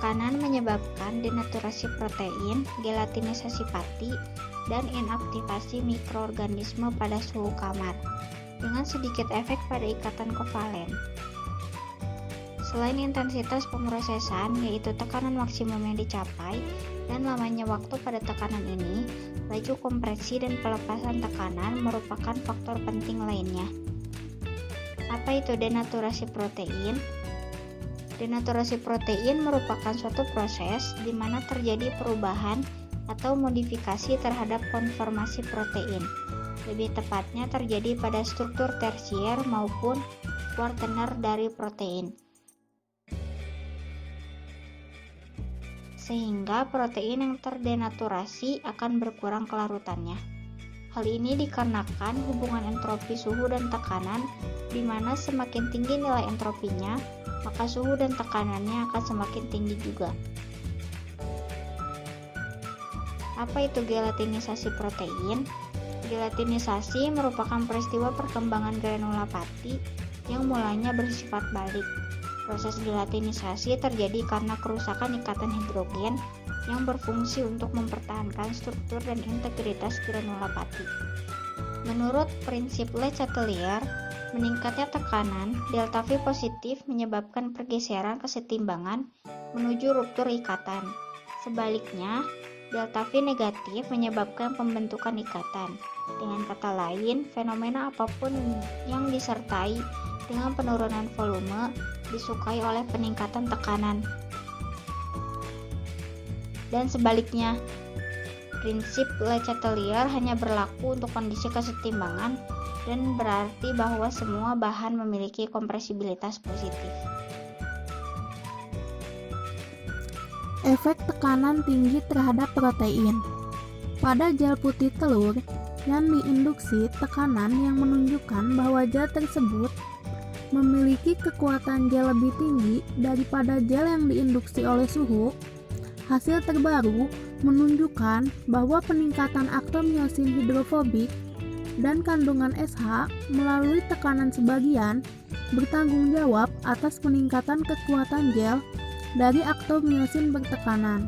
tekanan menyebabkan denaturasi protein, gelatinisasi pati, dan inaktivasi mikroorganisme pada suhu kamar, dengan sedikit efek pada ikatan kovalen. Selain intensitas pemrosesan, yaitu tekanan maksimum yang dicapai, dan lamanya waktu pada tekanan ini, laju kompresi dan pelepasan tekanan merupakan faktor penting lainnya. Apa itu denaturasi protein? Denaturasi protein merupakan suatu proses di mana terjadi perubahan atau modifikasi terhadap konformasi protein. Lebih tepatnya terjadi pada struktur tersier maupun kuartener dari protein. Sehingga protein yang terdenaturasi akan berkurang kelarutannya. Hal ini dikarenakan hubungan entropi suhu dan tekanan, di mana semakin tinggi nilai entropinya, maka suhu dan tekanannya akan semakin tinggi juga. Apa itu gelatinisasi protein? Gelatinisasi merupakan peristiwa perkembangan granula pati yang mulanya bersifat balik. Proses gelatinisasi terjadi karena kerusakan ikatan hidrogen yang berfungsi untuk mempertahankan struktur dan integritas granula pati. Menurut prinsip Le Chatelier, meningkatnya tekanan delta V positif menyebabkan pergeseran kesetimbangan menuju ruptur ikatan. Sebaliknya, delta V negatif menyebabkan pembentukan ikatan. Dengan kata lain, fenomena apapun yang disertai dengan penurunan volume disukai oleh peningkatan tekanan. Dan sebaliknya, prinsip Le Chatelier hanya berlaku untuk kondisi kesetimbangan dan berarti bahwa semua bahan memiliki kompresibilitas positif. Efek tekanan tinggi terhadap protein. Pada gel putih telur yang diinduksi tekanan yang menunjukkan bahwa gel tersebut memiliki kekuatan gel lebih tinggi daripada gel yang diinduksi oleh suhu. Hasil terbaru menunjukkan bahwa peningkatan aktomiosin hidrofobik dan kandungan SH melalui tekanan sebagian bertanggung jawab atas peningkatan kekuatan gel dari aktomiosin bertekanan.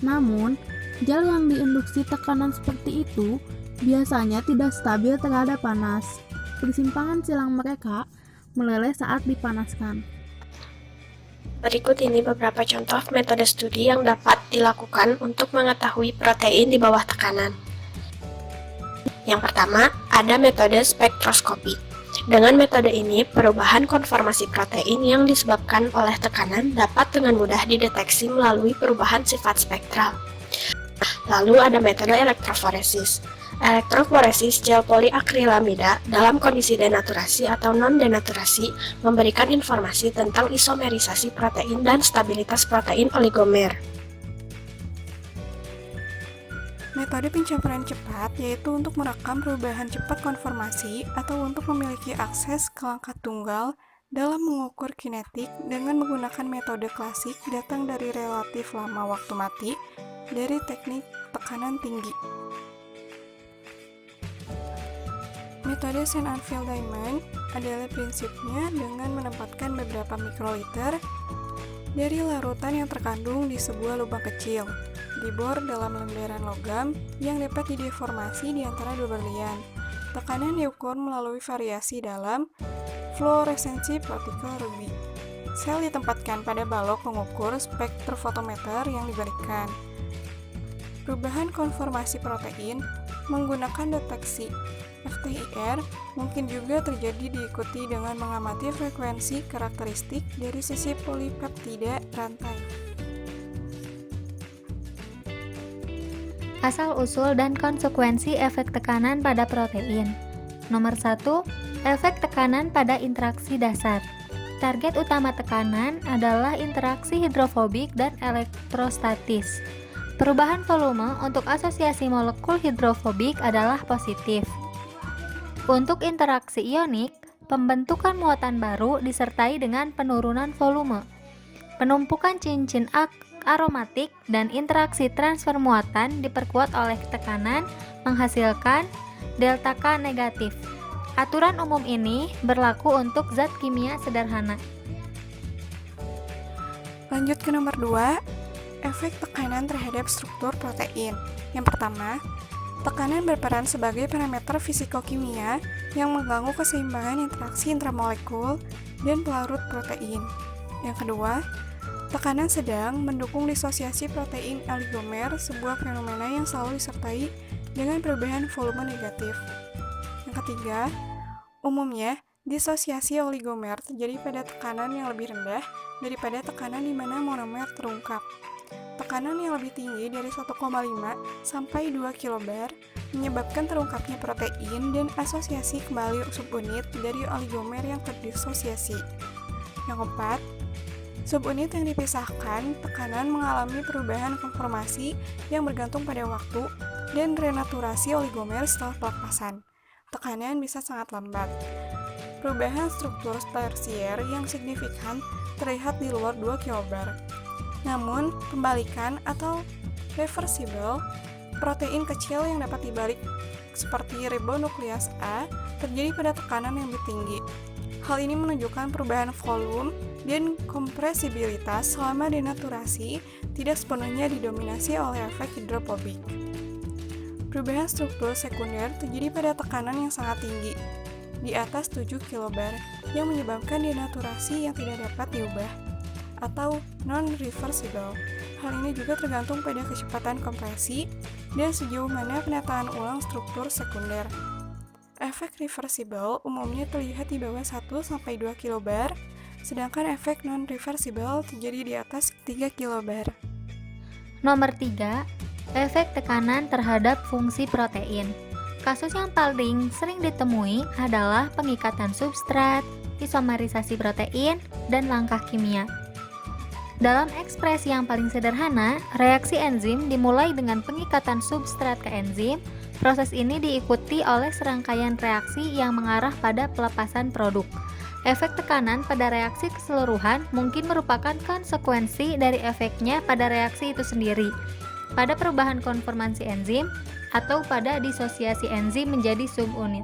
Namun, gel yang diinduksi tekanan seperti itu biasanya tidak stabil terhadap panas. Persimpangan silang mereka meleleh saat dipanaskan. Berikut ini beberapa contoh metode studi yang dapat dilakukan untuk mengetahui protein di bawah tekanan. Yang pertama, ada metode spektroskopi. Dengan metode ini, perubahan konformasi protein yang disebabkan oleh tekanan dapat dengan mudah dideteksi melalui perubahan sifat spektral. Lalu ada metode elektroforesis. Elektroforesis gel poliakrilamida dalam kondisi denaturasi atau non-denaturasi memberikan informasi tentang isomerisasi protein dan stabilitas protein oligomer. Metode pencampuran cepat yaitu untuk merekam perubahan cepat konformasi atau untuk memiliki akses ke langkah tunggal dalam mengukur kinetik dengan menggunakan metode klasik datang dari relatif lama waktu mati dari teknik tekanan tinggi. Metode Sand-Anvil Diamond adalah prinsipnya dengan menempatkan beberapa mikroliter dari larutan yang terkandung di sebuah lubang kecil dibor dalam lembaran logam yang dapat dideformasi di antara dua berlian. Tekanan diukur melalui variasi dalam fluoresensi partikel Rabi. Sel ditempatkan pada balok pengukur spektrofotometer yang diberikan. Perubahan konformasi protein menggunakan deteksi FTIR mungkin juga terjadi diikuti dengan mengamati frekuensi karakteristik dari sisi polipeptida rantai. Asal-usul dan konsekuensi efek tekanan pada protein. Nomor 1, efek tekanan pada interaksi dasar. Target utama tekanan adalah interaksi hidrofobik dan elektrostatis. Perubahan volume untuk asosiasi molekul hidrofobik adalah positif. Untuk interaksi ionik, pembentukan muatan baru disertai dengan penurunan volume. Penumpukan cincin aromatik dan interaksi transfer muatan diperkuat oleh tekanan menghasilkan delta K negatif. Aturan umum ini berlaku untuk zat kimia sederhana. Lanjut ke nomor 2, efek tekanan terhadap struktur protein. Yang pertama, tekanan berperan sebagai parameter fisikokimia yang mengganggu keseimbangan interaksi intramolekul dan pelarut protein. Yang kedua, tekanan sedang mendukung disosiasi protein oligomer, sebuah fenomena yang selalu disertai dengan perubahan volume negatif. Yang ketiga, umumnya disosiasi oligomer terjadi pada tekanan yang lebih rendah daripada tekanan di mana monomer terungkap. Tekanan yang lebih tinggi dari 1,5 sampai 2 kilobar menyebabkan terungkapnya protein dan asosiasi kembali subunit dari oligomer yang terdisosiasi. Yang keempat, subunit yang dipisahkan tekanan mengalami perubahan konformasi yang bergantung pada waktu dan renaturasi oligomer setelah pelepasan. Tekanan bisa sangat lambat. Perubahan struktur tersier yang signifikan terlihat di luar 2 kilobar. Namun, pembalikan atau reversible protein kecil yang dapat dibalik seperti ribonukleas A terjadi pada tekanan yang lebih tinggi. Hal ini menunjukkan perubahan volume dan kompresibilitas selama denaturasi tidak sepenuhnya didominasi oleh efek hidrofobik. Perubahan struktur sekunder terjadi pada tekanan yang sangat tinggi, di atas 7 kilobar, yang menyebabkan denaturasi yang tidak dapat diubah, atau non-reversible. Hal ini juga tergantung pada kecepatan kompresi dan sejauh mana penataan ulang struktur sekunder. Efek reversible umumnya terlihat di bawah 1-2 kilobar, sedangkan efek non-reversible terjadi di atas 3 kilobar. Nomor 3, efek tekanan terhadap fungsi protein. Kasus yang paling sering ditemui adalah pengikatan substrat, isomerisasi protein, dan langkah kimia. Dalam ekspresi yang paling sederhana, reaksi enzim dimulai dengan pengikatan substrat ke enzim. Proses ini diikuti oleh serangkaian reaksi yang mengarah pada pelepasan produk. Efek tekanan pada reaksi keseluruhan mungkin merupakan konsekuensi dari efeknya pada reaksi itu sendiri, pada perubahan konformasi enzim, atau pada disosiasi enzim menjadi subunit.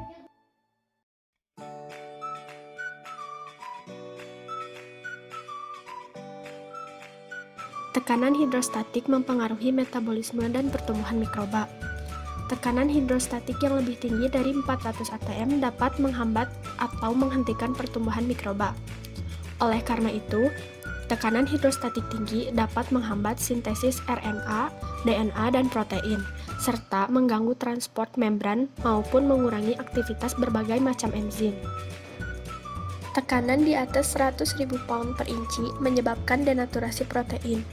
Tekanan hidrostatik mempengaruhi metabolisme dan pertumbuhan mikroba. Tekanan hidrostatik yang lebih tinggi dari 400 atm dapat menghambat atau menghentikan pertumbuhan mikroba. Oleh karena itu, tekanan hidrostatik tinggi dapat menghambat sintesis RNA, DNA, dan protein, serta mengganggu transport membran maupun mengurangi aktivitas berbagai macam enzim. Tekanan di atas 100.000 pound per inci menyebabkan denaturasi protein.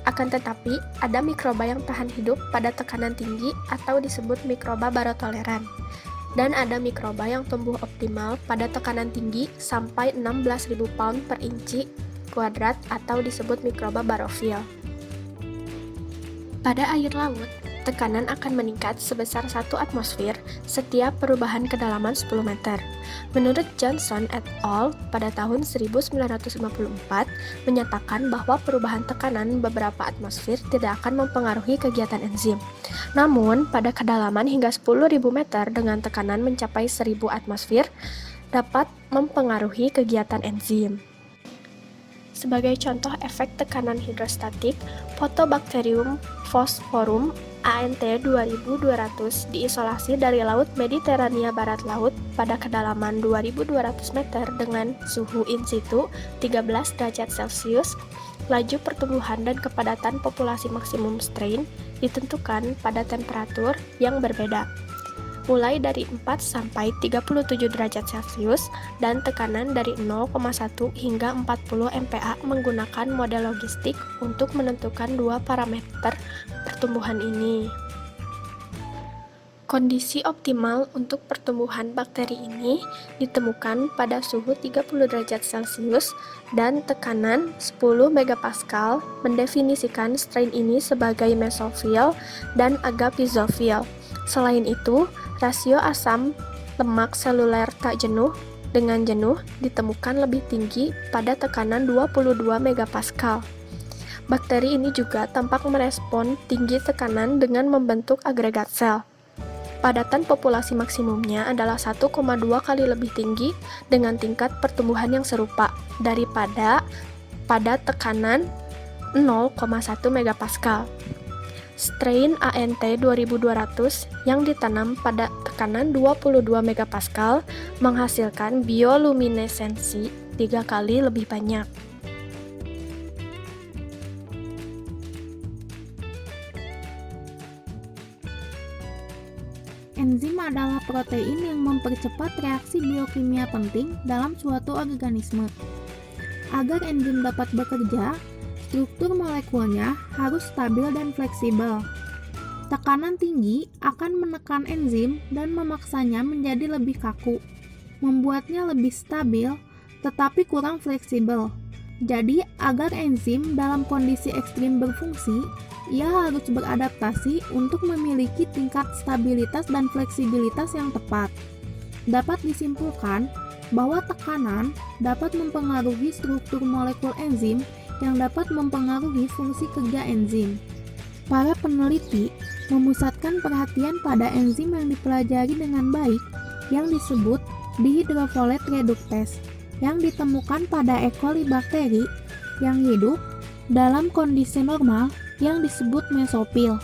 Akan tetapi, ada mikroba yang tahan hidup pada tekanan tinggi atau disebut mikroba barotoleran. Dan ada mikroba yang tumbuh optimal pada tekanan tinggi sampai 16.000 pound per inci kuadrat atau disebut mikroba barofil. Pada air laut, tekanan akan meningkat sebesar 1 atmosfer setiap perubahan kedalaman 10 meter. Menurut Johnson et al. Pada tahun 1954 menyatakan bahwa perubahan tekanan beberapa atmosfer tidak akan mempengaruhi kegiatan enzim. Namun, pada kedalaman hingga 10.000 meter dengan tekanan mencapai 1.000 atmosfer dapat mempengaruhi kegiatan enzim. Sebagai contoh efek tekanan hidrostatik, Photobacterium phosphorum ANT 2200 diisolasi dari Laut Mediterania Barat Laut pada kedalaman 2200 meter dengan suhu in situ 13 derajat Celcius. Laju pertumbuhan dan kepadatan populasi maksimum strain ditentukan pada temperatur yang berbeda, mulai dari 4 sampai 37 derajat Celcius dan tekanan dari 0,1 hingga 40 MPa menggunakan model logistik untuk menentukan dua parameter pertumbuhan ini. Kondisi optimal untuk pertumbuhan bakteri ini ditemukan pada suhu 30 derajat Celcius dan tekanan 10 megapascal, mendefinisikan strain ini sebagai mesofil dan agapizofil. Selain itu, rasio asam lemak seluler tak jenuh dengan jenuh ditemukan lebih tinggi pada tekanan 22 megapascal. Bakteri ini juga tampak merespon tinggi tekanan dengan membentuk agregat sel. Padatan populasi maksimumnya adalah 1,2 kali lebih tinggi dengan tingkat pertumbuhan yang serupa daripada pada tekanan 0,1 megapascal. Strain ANT 2200 yang ditanam pada tekanan 22 megapascal menghasilkan bioluminesensi 3 kali lebih banyak. Enzim adalah protein yang mempercepat reaksi biokimia penting dalam suatu organisme. Agar enzim dapat bekerja, struktur molekulnya harus stabil dan fleksibel. Tekanan tinggi akan menekan enzim dan memaksanya menjadi lebih kaku, membuatnya lebih stabil tetapi kurang fleksibel. Jadi, agar enzim dalam kondisi ekstrim berfungsi, ia harus beradaptasi untuk memiliki tingkat stabilitas dan fleksibilitas yang tepat. Dapat disimpulkan bahwa tekanan dapat mempengaruhi struktur molekul enzim yang dapat mempengaruhi fungsi kerja enzim. Para peneliti memusatkan perhatian pada enzim yang dipelajari dengan baik yang disebut dihydrofolate reductase yang ditemukan pada E. coli bakteri yang hidup dalam kondisi normal yang disebut mesofil.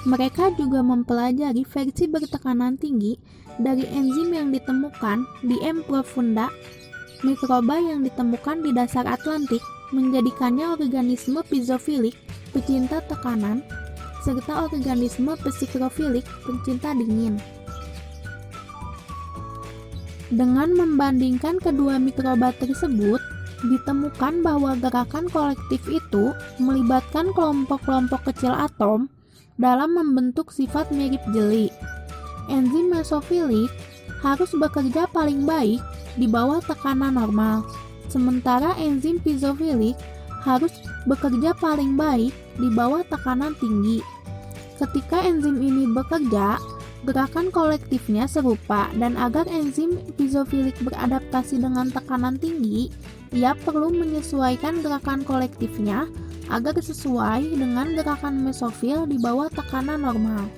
Mereka juga mempelajari versi bertekanan tinggi dari enzim yang ditemukan di M. profunda, mikroba yang ditemukan di dasar Atlantik, menjadikannya organisme piezofilik, pecinta tekanan, serta organisme psikrofilik, pecinta dingin. Dengan membandingkan kedua mikroba tersebut, ditemukan bahwa gerakan kolektif itu melibatkan kelompok-kelompok kecil atom dalam membentuk sifat mirip jeli. Enzim mesofilik harus bekerja paling baik di bawah tekanan normal, sementara enzim piezofilik harus bekerja paling baik di bawah tekanan tinggi. Ketika enzim ini bekerja, gerakan kolektifnya serupa, dan agar enzim piezofilik beradaptasi dengan tekanan tinggi, ia perlu menyesuaikan gerakan kolektifnya agar sesuai dengan gerakan mesofil di bawah tekanan normal.